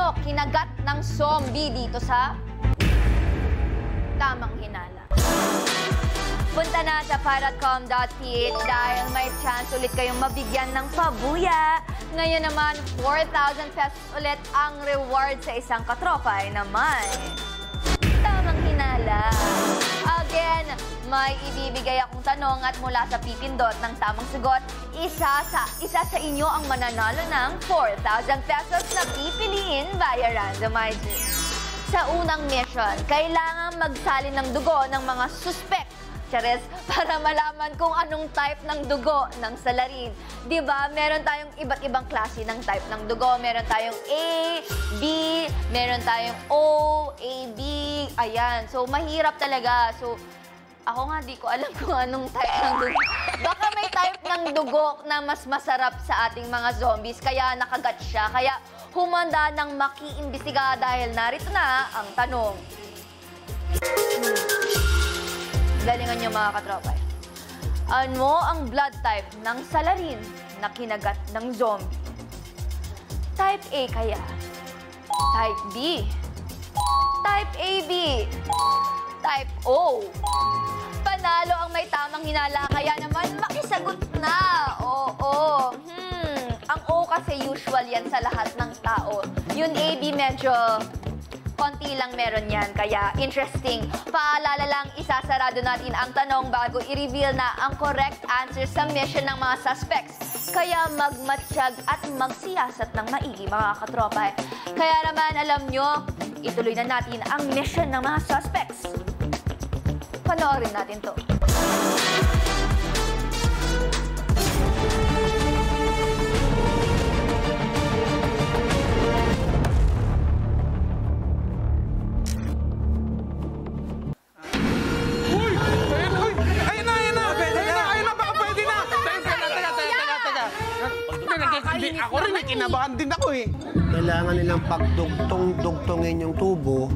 Sino kinagat ng zombie dito sa Tamang Hinala? Punta na sa paracom.ph dahil may chance ulit kayong mabigyan ng pabuya. Ngayon naman, 4,000 pesos ulit ang reward sa isang katropa naman. Tamang Hinala. Again, may ibibigay akong tanong at mula sa pipindot ng tamang sagot, isa sa inyo ang mananalo ng 4,000 pesos na pipiliin via randomizer. Sa unang mission, kailangan magsalin ng dugo ng mga suspect, Chares, para malaman kung anong type ng dugo ng salarin. Diba, meron tayong iba't ibang klase ng type ng dugo. Meron tayong A, B, meron tayong O, A, B, ayan. So, mahirap talaga. So, ako nga, di ko alam kung anong type ng dugo. Baka may type ng dugo na mas masarap sa ating mga zombies, kaya nakagat siya. Kaya humanda ng maki-imbestiga dahil narito na ang tanong. Galingan nyo mga katropa. Ano ang blood type ng salarin na kinagat ng zombie? Type A kaya? Type B? Type AB? Type O? Panalo ang may tamang hinala, kaya naman makisagot na. Oo. Ang O kasi usual yan sa lahat ng tao. Yung AB medyo konti lang meron yan, kaya interesting. Paalala lang, isasarado natin ang tanong bago i-reveal na ang correct answer sa mission ng mga suspects. Kaya magmatsyag at magsiyasat ng maigi, mga katropa. Kaya naman, alam nyo, ituloy na natin ang mission ng mga suspects. Panoorin natin to. Ako rin, kinabahan din ako eh. Kailangan nilang pagdugtong-dugtongin yung tubo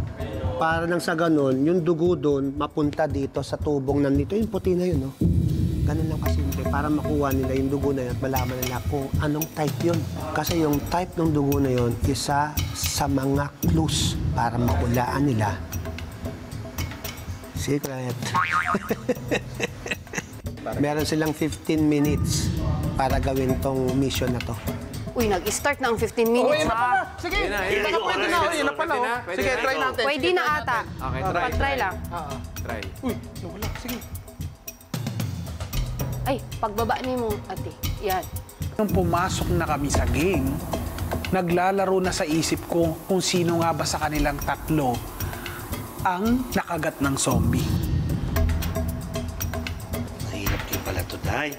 para nang sa ganun, yung dugo doon mapunta dito sa tubong nandito. Yung puti na yun, no? Ganun lang kasimple para makuha nila yung dugo na yun at malaman nila kung anong type yun. Kasi yung type ng dugo na yun, isa sa mga clues para makulaan nila. Secret. Meron silang 15 minutes para gawin tong mission na to. Uy, nag-start na ang 15 minutes, ha? Sige, pwede na pala. Sige, try natin. Pwede na ata. Okay, try lang. Try. Uy, wala. Sige. Ay, pagbaba ni mo, ate. Yan. Nung pumasok na kami sa game, naglalaro na sa isip ko kung sino nga ba sa kanilang tatlo ang nakagat ng zombie. Mahirap din pala to, Day.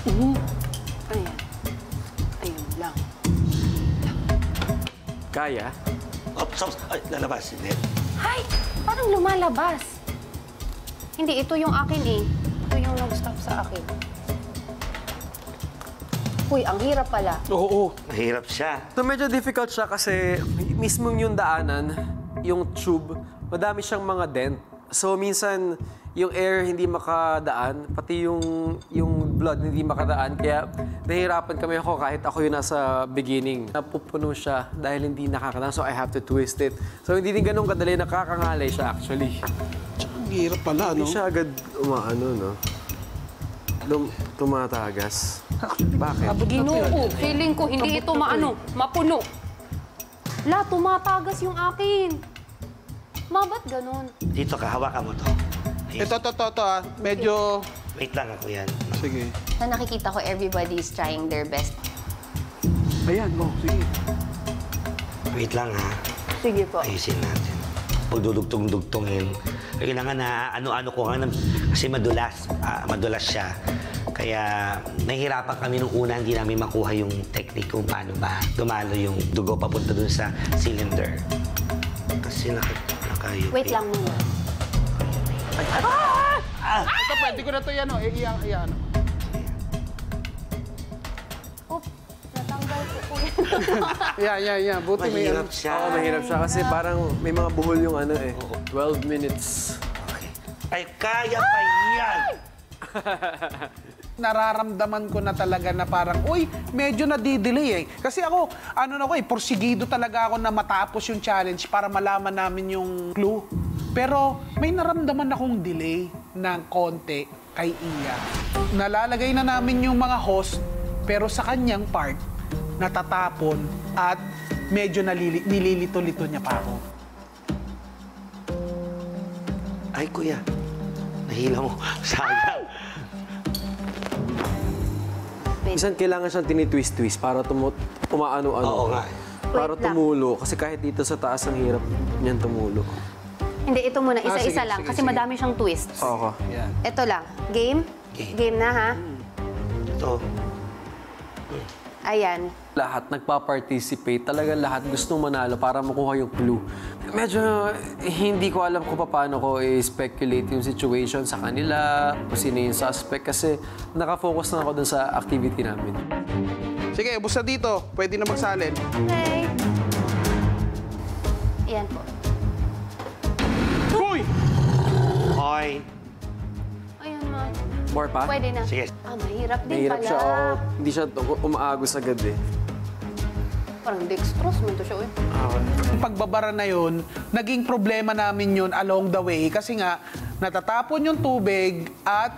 Ayan. Ayun lang. Kaya? Ops. Ay, lalabas. Hindi. Ay! Parang lumalabas. Hindi, ito yung akin eh. Ito yung nag-stop sa akin. Uy, ang hirap pala. Oo. Mahirap siya. So medyo difficult siya kasi mismo yung daanan, yung tube, madami siyang mga dent. So minsan, yung air hindi makadaan, pati yung blood hindi makadaan. Kaya nahihirapan kami ako kahit ako yung nasa beginning. Napupuno siya dahil hindi nakakadaan, so I have to twist it. So hindi din ganun kadali, nakakangalay siya actually. Ang hirap pala, no? Hindi siya agad umaano, no? Tumatagas. Bakit? Ginoo, feeling ko hindi ito mapuno. La, tumatagas yung akin. Ba't ganun? Dito ka, hawakan mo to. Ayun. Ito, medyo... Wait lang ako yan. Sige. Na nakikita ko everybody's trying their best. Ayan, sige. Wait lang, ha? Sige po. Ayusin natin. Pag dudugtong-dugtongin, kailangan na ano-ano ko nga kasi madulas siya. Kaya nahihirapan kami nung una, hindi namin makuha yung technique kung paano ba dumalo yung dugo papunta dun sa cylinder. Kasi nakayupi. Wait lang muna. Ito, pwede ko na ito yan, iyan. Oop, natanggal ko yan. Yan. Buti may Mahirap siya. Oo, mahirap siya kasi parang may mga buhol yung 12 minutes. Okay. Ay, kaya pa yan! nararamdaman ko na talaga na parang, uy, medyo nadidelay eh. Kasi ako, porsigido talaga ako na matapos yung challenge para malaman namin yung clue. Pero may naramdaman akong delay ng konti kay Iya. Nalalagay na namin yung mga host, pero sa kanyang part, natatapon at medyo nililito-lito niya pa ako. Ay, kuya. Nahila mo. Sayang. Minsan kailangan siyang tinitwist-twist para umaano-ano. Oo nga. Para Wait lang. tumulo. Kasi kahit dito sa taas, ang hirap niyan tumulo. Hindi, ito muna. Isa-isa sige, lang. sige, Kasi sige. madami siyang twists. Oo. Yan. Ito lang. Game? Game. Game na, ha? Ito. Ayan. Lahat nagpa-participate. Talaga lahat gustong manalo para makuha yung clue. Medyo hindi ko alam kung paano ko i-speculate yung situation sa kanila, kung sino yung suspect, kasi nakafocus na ako dun sa activity namin. Sige, busa dito. Pwede na magsalin. Okay. Ayan po. Uy! Hoy. Ayan, ma. More pa? Pwede na. Sige. Ah, mahirap din Mahirap pala. siya. Hindi siya umaagos agad eh. Parang dextrose man to siya, eh. Yung pagbabara na yun, naging problema namin yun along the way kasi nga natatapon yung tubig at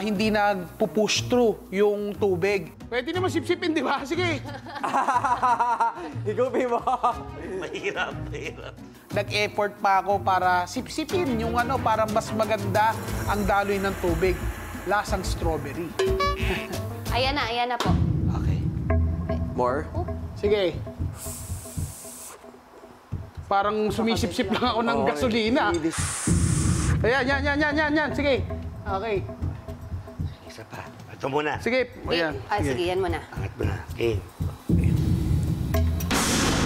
hindi nagpo-push through yung tubig. Pwede naman sipsipin, di ba? Sige. Ikaw, babe. Mahirap. Nag-effort pa ako para sipsipin yung para mas maganda ang daloy ng tubig. Lasang strawberry. Ayan na po. Okay. More? Sige. Parang sumisipsip lang ako ng gasolina. Ayan. Sige. Okay. Isa pa. Ito muna. Sige. Ayan. Ah, sige, yan muna. Angat mo na. Okay.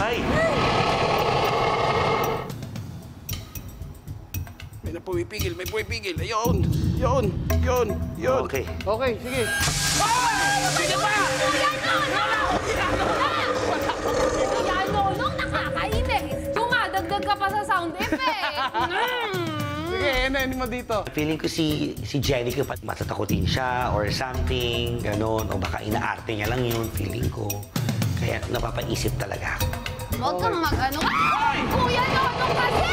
Ay! May pumipigil. Ayun. Yun. Okay. Okay, sige. Sige pa! Yan, nung nakakainis. Dumadagdag ka pa sa sound effect. Sige, ano mo dito? Feeling ko si Jenny ko matatakotin siya or something, ganon. O baka inaarte niya lang yun, feeling ko. Kaya napapaisip talaga ako. Huwag kang mag-ano. Ay! Kuya, nonong kasi!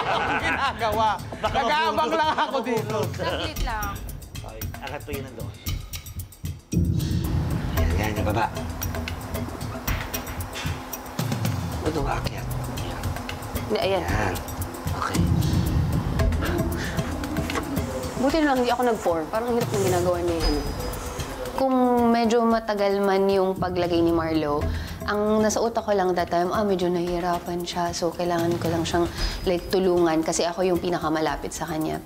Ang ginagawa. Nag-aabang lang ako dito. Saglit lang. Okay, angat po yun nandoon. Ayan, baba. Ano ba akyat? Ayan. Hindi, ayan. Ayan. Okay. Buti na lang hindi ako nag-4. Parang hirap ng ginagawa niya yan. Kung medyo matagal man yung paglagay ni Marlo, ang nasa utak ko lang that time, medyo nahihirapan siya. So, kailangan ko lang siyang tulungan kasi ako yung pinakamalapit sa kanya.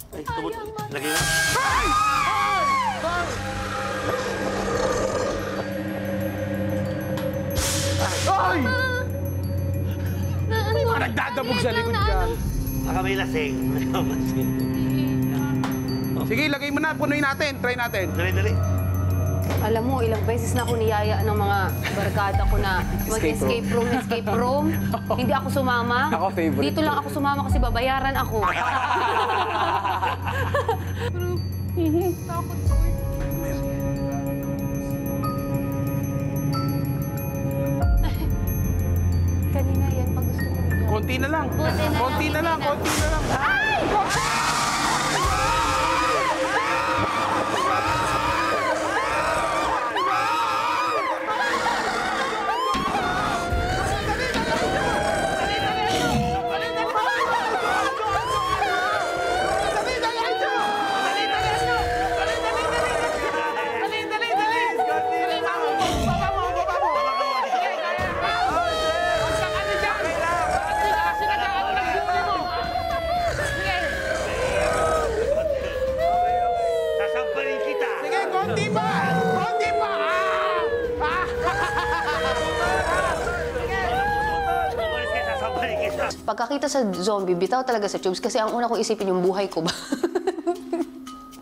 Ay, lagay mo. Ay! Nagdadabog sa likod dyan. Baka may lasing. Sige, lagay mo na. Punuin natin. Try natin. Dali. Alam mo, ilang beses na ako niyaya ng mga barkada ko na mag-escape room. Hindi ako sumama. Ako favorite. Dito lang ako sumama kasi babayaran ako. Takot ko. Kanina yan, pag gusto ko. Konti na lang. Konti na lang. Sasamparin kita. Sige, konti pa. Umalis ka, sasamparin kita. Pagkakita sa zombie, bitaw talaga sa tubes kasi ang una kong isipin yung buhay ko ba.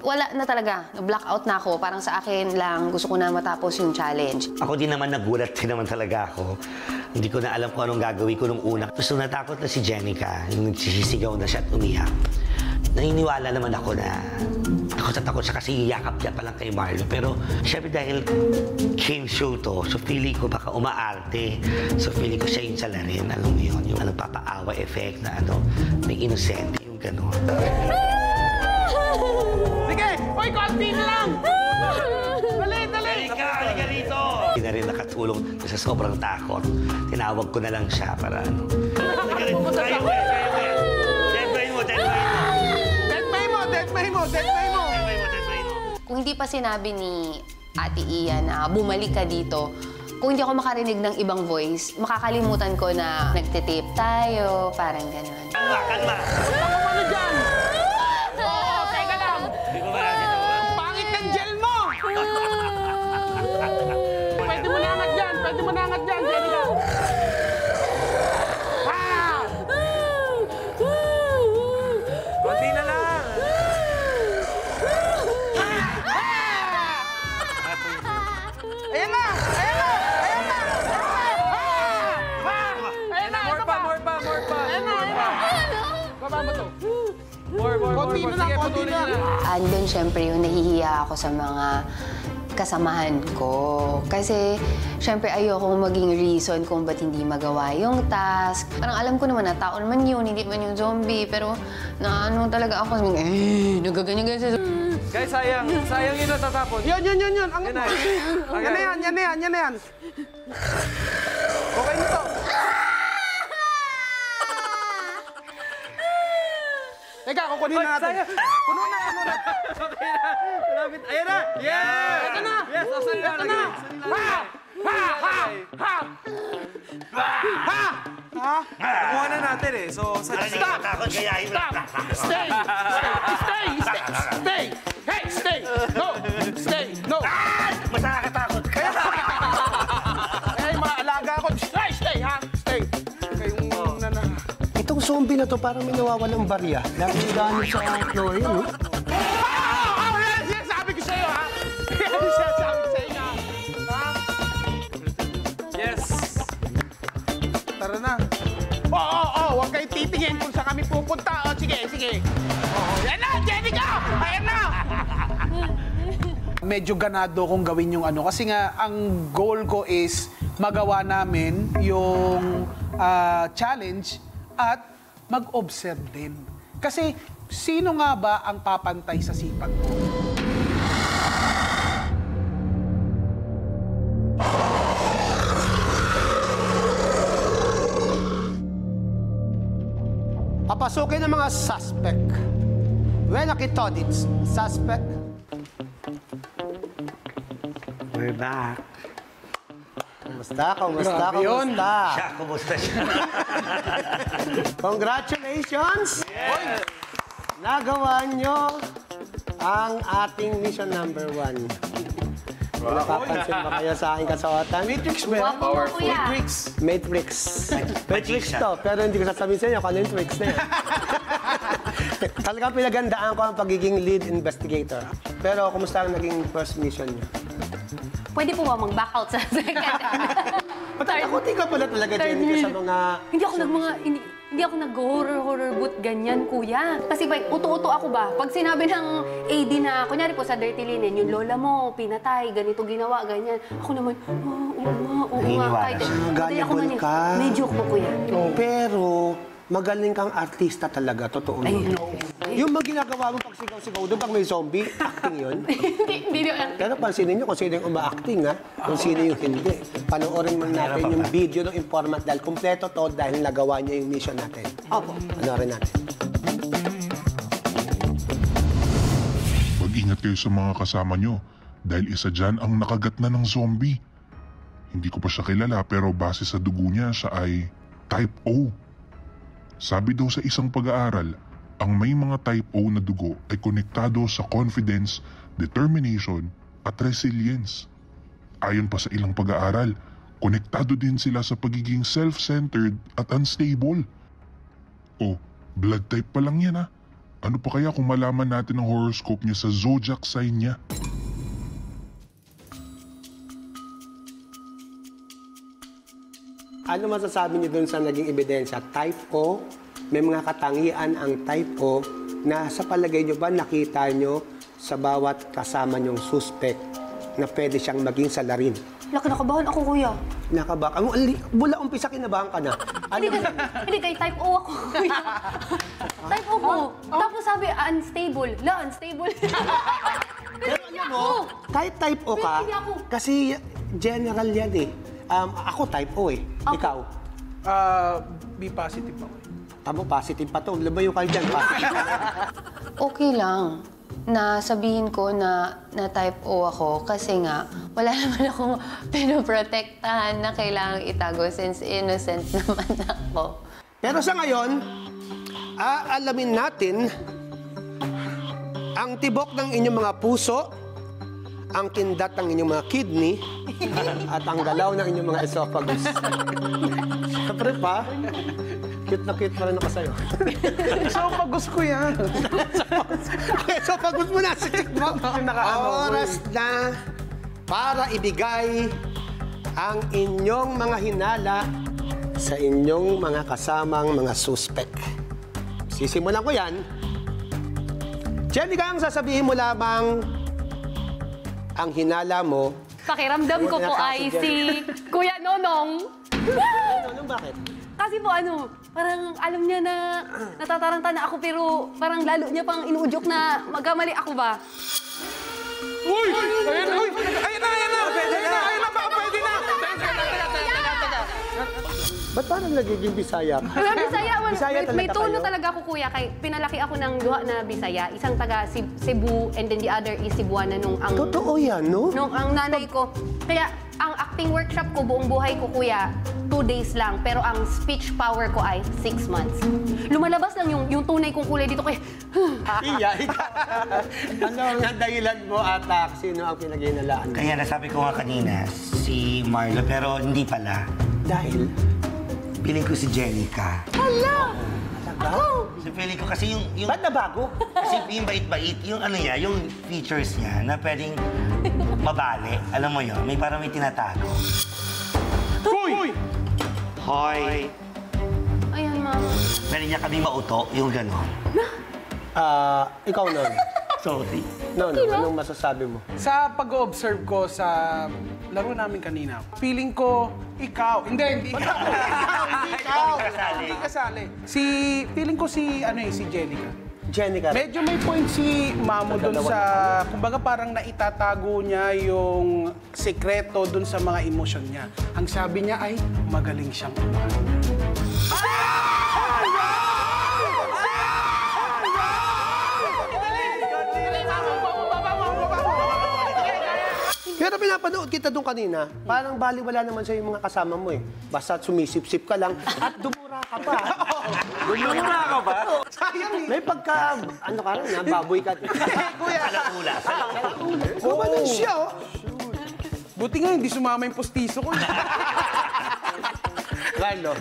Wala na talaga. Blackout na ako. Parang sa akin lang, gusto ko na matapos yung challenge. Ako din naman nagulat din naman talaga ako. Hindi ko na alam kung anong gagawin ko nung una. Gusto natakot na si Jenica, yung nagsisigaw na siya at umiyak. naniniwala naman ako na takot siya kasi yakap niya pa lang kay Marlo. Pero syempre dahil game show to, so feeling ko baka umaarte. So feeling ko siya yung salarin, alam mo yun, yung papa-awa effect na may innocent, yung gano'n. Sige! Uy, konti na lang! Dali, dali! Halika rito! Hindi na rin nakatulong sa sobrang takot. Tinawag ko na lang siya para Halika rito, tayo mo. Kung hindi pa sinabi ni Ate Iya na bumalik ka dito, kung hindi ako makarinig ng ibang voice, makakalimutan ko na nagtitape tayo, parang gano'n. Kalma! Ano dyan? Oo, teka lang! Pangit ng gel mo! Pwede mo na angat dyan! Pwede mo na angat dyan, Jenica! Konti na lang. Ayan na! Ayan na! Ayan na! Ayan na! More pa. Ayan na! Baba mo to. More. Konti na lang, Sige, konti patuloy na. na. Andun, syempre, yung nahihiya ako sa mga kasamahan ko. Kasi, syempre, ayokong maging reason kung ba't hindi magawa yung task. Parang alam ko naman na tao naman yun, hindi man yung zombie. Pero, talaga ako, nagaganyan-ganyan sa Guys, sayang yun natatapon. Yun. Ang Yan na. Yan na yan. Okay na to. Teka, kukunin na natin. Sayang. Puno na. Okay na. Malapit. Ayan na. Yes! Ito na. Yes, asan na? Ito na. Ha? Kukuha na natin eh. So, sa Stop! Stay! Hey, stay! No! Mas nakakatakot ka! Hey, mga alaga ko. Stay, ha? Stay. Kayong Itong zombie na to parang may nawawalang barya. Laging gamit sa floor yun, no? Yes, sabi ko sa'yo, ha? Yes, sabi ko sa'yo, ha? Yes. Tara na. Huwag kayo titingin kung saan kami pupunta. Sige. Yan na, Jenica! Ayan na! Medyo ganado kong gawin yung kasi nga, ang goal ko is magawa namin yung challenge at mag-observe din. Kasi, sino nga ba ang papantay sa sipag ko? Papasukin ng mga suspect. Well, nakitodits. Suspect. We're back. Kumusta? Siya, kumusta siya? Congratulations! Yes. Nagawa nyo ang ating mission number 1. Kung nakapansin ba kayo sa aking kasuotan? Matrix ba yan? Powerful. Matrix to, pero hindi ko sasabihin sa inyo kung ano yung tricks na yan. Talagang pinagandaan ko ang pagiging lead investigator. Pero kumusta ang naging first mission nyo? Pwede po ba mag-back out sa second? Patakutin ka pala talaga, Jenica, sa mga... Hindi ako nag-horror boot ganyan, kuya. Kasi uto-uto ako ba? Pag sinabi ng AD na, kunyari po sa Dirty Linen, yung lola mo, pinatay, ganito ginawa, ganyan. Ako naman, oo nga. Kahit hindi ako Gullible ka. Medyo ko, kuya. Pero magaling kang artista talaga, totoo yun. Yung mga ginagawa mo pag sigaw-sigaw doon, pag may zombie, acting yun. Hindi. Pero pansinin nyo kung sino yung uma-acting, ha? Kung sino yung hindi. Panoorin mo natin yung video ng informant dahil kumpleto to dahil nagawa niya yung mission natin. Opo. Panoorin natin. Mag-ingat kayo sa mga kasama nyo dahil isa dyan ang nakagat na ng zombie. Hindi ko pa siya kilala pero base sa dugo niya siya ay type O. Sabi daw sa isang pag-aaral, ang may mga type O na dugo ay konektado sa confidence, determination at resilience. Ayon pa sa ilang pag-aaral, konektado din sila sa pagiging self-centered at unstable. Oh, blood type pa lang yan, ha? Ano pa kaya kung malaman natin ang horoscope niya sa zodiac sign niya? Ano masasabi niyo dun sa naging ebidensya? Type O may mga katangian ang type O na sa palagay nyo ba nakita nyo sa bawat kasama nyong suspect na pwede siyang maging salarin? Laki nakabahan ako, kuya. Nakabahan? Mula umpisa kinabahan ka na. Hindi kay type O ako, kuya. Type O ko. Tapos sabi, unstable. Unstable. Pero alam mo, kahit type O ka, Hindi ako. kasi general yan eh. Ako type O eh. Ikaw? B positive ako. Tamo, positive pa to. Labayo kayo dyan. Okay lang na sabihin ko na type O ako kasi nga wala naman akong pinoprotektahan na kailangang itago since innocent naman ako. Pero sa ngayon, aalamin natin ang tibok ng inyong mga puso, ang kindat ng inyong mga kidney, at ang galaw ng inyong mga esophagus. Siyempre pa, cute na cute pa rin ako sa'yo. Esophagus ko yan. Esophagus mo na, sikik mo. Oras na para ibigay ang inyong mga hinala sa inyong mga kasamang mga suspect. Sisimulan ko yan. Jenica, ang sasabihin mo lamang ang hinala mo. Pakiramdam ko po ay si Kuya Nonong. Anong bakit? Kasi po parang alam niya na natataranta na ako pero parang lalo niya pang inuudyok na magkamali ako ba? Uy! Ayun na! Ayun na! Pwede na! Pwede na! Ba't parang nagiging Bisaya? Wala, Bisaya. Bisaya May talaga tono kayo? talaga ako, kuya. Kay, pinalaki ako ng duha na Bisaya. Isang taga Cebu and then the other is Cebuana nung ang... Totoo yan, no? Nung ang nanay ko. Kaya ang acting workshop ko, buong buhay ko, kuya, 2 days lang. Pero ang speech power ko ay 6 months. Lumalabas lang yung tunay kong kulay dito. Kaya, Iya, ikaw. Ano ang dahilan mo at sino ang pinaghinalaan mo? Kaya nasabi ko nga kanina, si Marlo, pero hindi pala. Dahil? Piling ko si Jenica. Hala! Ako? So feeling ko kasi yung Ba't nabago? kasi yung bait-bait, yung ano niya, yung features niya na pwedeng mabali. Alam mo yun, may parang may tinatago. Uy! Hoy! ayan, mama. Pwede niya kami mauto, yung gano'n. Ikaw nun. Sorry. No, anong masasabi mo? Sa pag-observe ko sa laro namin kanina, feeling ko ikaw. Hindi ikaw. Hindi ikaw. Hindi kasali. Feeling ko si Jenica. Jenica. Medyo may point si Mamo dun sa, kumbaga parang naitatago niya yung sekreto dun sa mga emosyon niya. Ang sabi niya ay magaling siyang umahan. Pero pinapanood kita doon kanina, parang baliwala naman sa'yo yung mga kasama mo eh. Basta sumisip-sip ka lang at dumura ka pa. Dumura ka ba? Sayang eh. May pagka, ka rin, baboy ka. Kuya! Alaula. Kumanan siya, oh. Buti nga hindi sumama yung postiso ko. Carlo.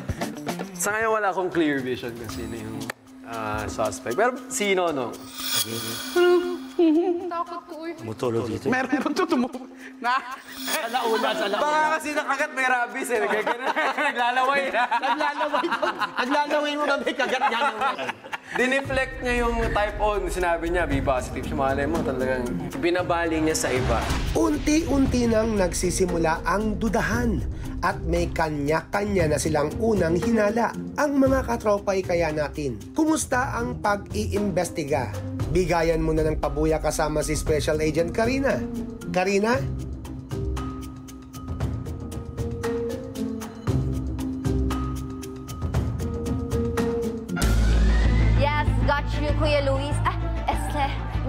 Sa ngayon wala akong clear vision kung sino yung suspect. Pero sino, no? Takot ko, uy. Mutulog dito. Meron ko tutumulong. Baka kasi nakagat may rabies eh. Naglalaway na. Naglalaway mo kami, kagat niya naman. Dineflect niya yung type O. Sinabi niya, B positive. Malay mo talagang binabaling niya sa iba. Unti-unti nang nagsisimula ang dudahan at may kanya-kanya na silang unang hinala. Ang mga katropay kaya natin, kumusta ang pag-iimbestiga? Bigayan mo na ng pabuya kasama si Special Agent Karina. Karina? Yes, got you, Kuya Luis.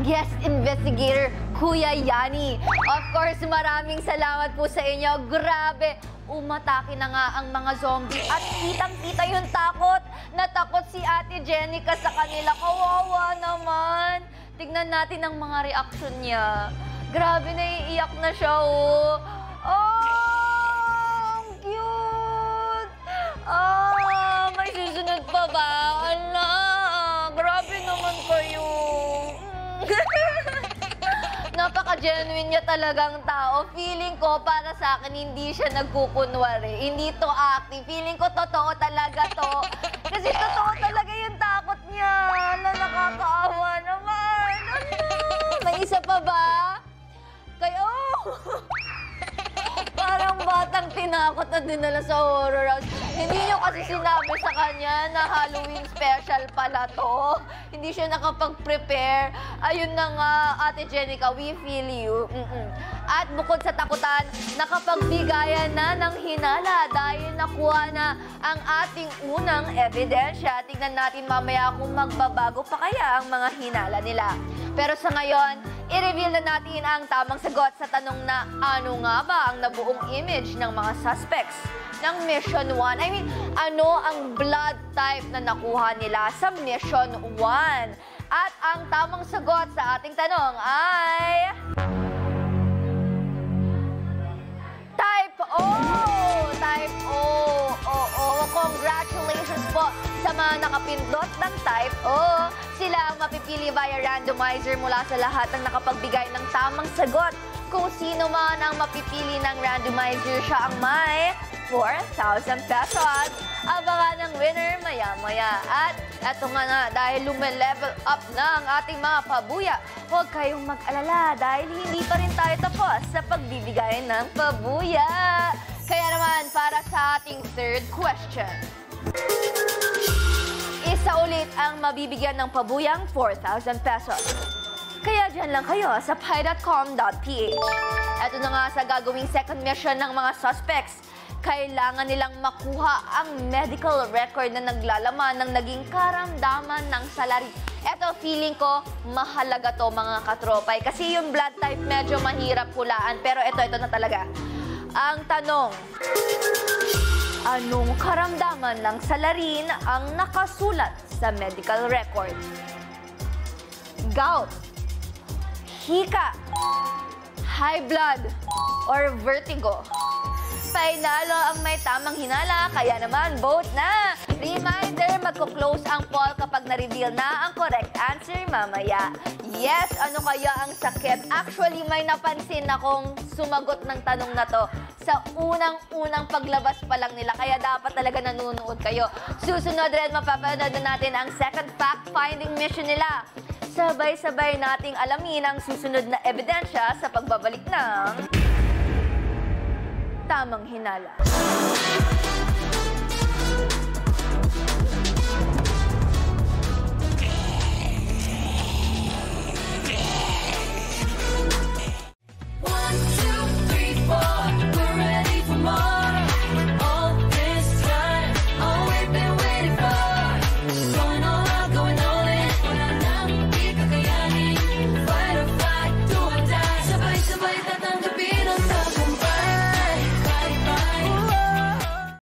Guest investigator, Kuya Yani. Of course, maraming salamat po sa inyo. Grabe, umatake na nga ang mga zombie at kitang-kita yung takot. Natakot si Ate Jenica sa kanila. Kawawa naman. Tignan natin ang mga reaksyon niya. Grabe, naiiyak na siya, oh. Oh, ang cute. May susunod pa ba? Ala, grabe naman kayo. Napaka-genuine niya talagang tao. Feeling ko, para sa akin, hindi siya nagkukunwari. Hindi to acting. Feeling ko, totoo talaga to. Kasi totoo talaga yung dinala sa horror house. Hindi niyo kasi sinabi sa kanya na Halloween special pala to. Hindi siya nakapag-prepare. Ayun na nga, Ate Jenica, we feel you. At bukod sa takutan, nakapagbigayan na ng hinala dahil nakuha na ang ating unang ebidensya. Tingnan natin mamaya kung magbabago pa kaya ang mga hinala nila. Pero sa ngayon, i-reveal na natin ang tamang sagot sa tanong na ano nga ba ang nabuong image ng mga suspects ng Mission 1. I mean, ano ang blood type na nakuha nila sa Mission 1? At ang tamang sagot sa ating tanong ay... Type O! Type O! Oo, congratulations po sa mga nakapindot ng Type O. Sila ang mapipili via randomizer mula sa lahat ng nakapagbigay ng tamang sagot. Kung sino man ang mapipili ng randomizer, siya ang may 4,000 pesos. Abangan ng winner maya-maya. At eto nga na, dahil lume-level up na ang ating mga pabuya, huwag kayong mag-alala dahil hindi pa rin tayo tapos sa pagbibigay ng pabuya. Kaya naman, para sa ating third question, isa ulit ang mabibigyan ng pabuyang 4,000 pesos. Kaya dyan lang kayo sa pi.com.ph. Ito na nga sa gagawing second mission ng mga suspects. Kailangan nilang makuha ang medical record na naglalaman ng naging karamdaman ng salari. Ito, feeling ko, mahalaga to mga katropay. Kasi yung blood type medyo mahirap hulaan. Pero ito na talaga. Ang tanong, anong karamdaman ng salarin ang nakasulat sa medical record? Gout, hika, high blood, or vertigo? Painalo ang may tamang hinala, kaya naman vote na! Reminder, magko-close ang poll kapag na-reveal na ang correct answer mamaya. Yes, ano kaya ang sakit? Actually, may napansin akong sumagot ng tanong na to sa unang-unang paglabas pa lang nila, kaya dapat talaga nanonood kayo. Susunod rin, mapapanood na natin ang second fact-finding mission nila. Sabay-sabay nating alamin ang susunod na ebidensya sa pagbabalik ng Tamang Hinala.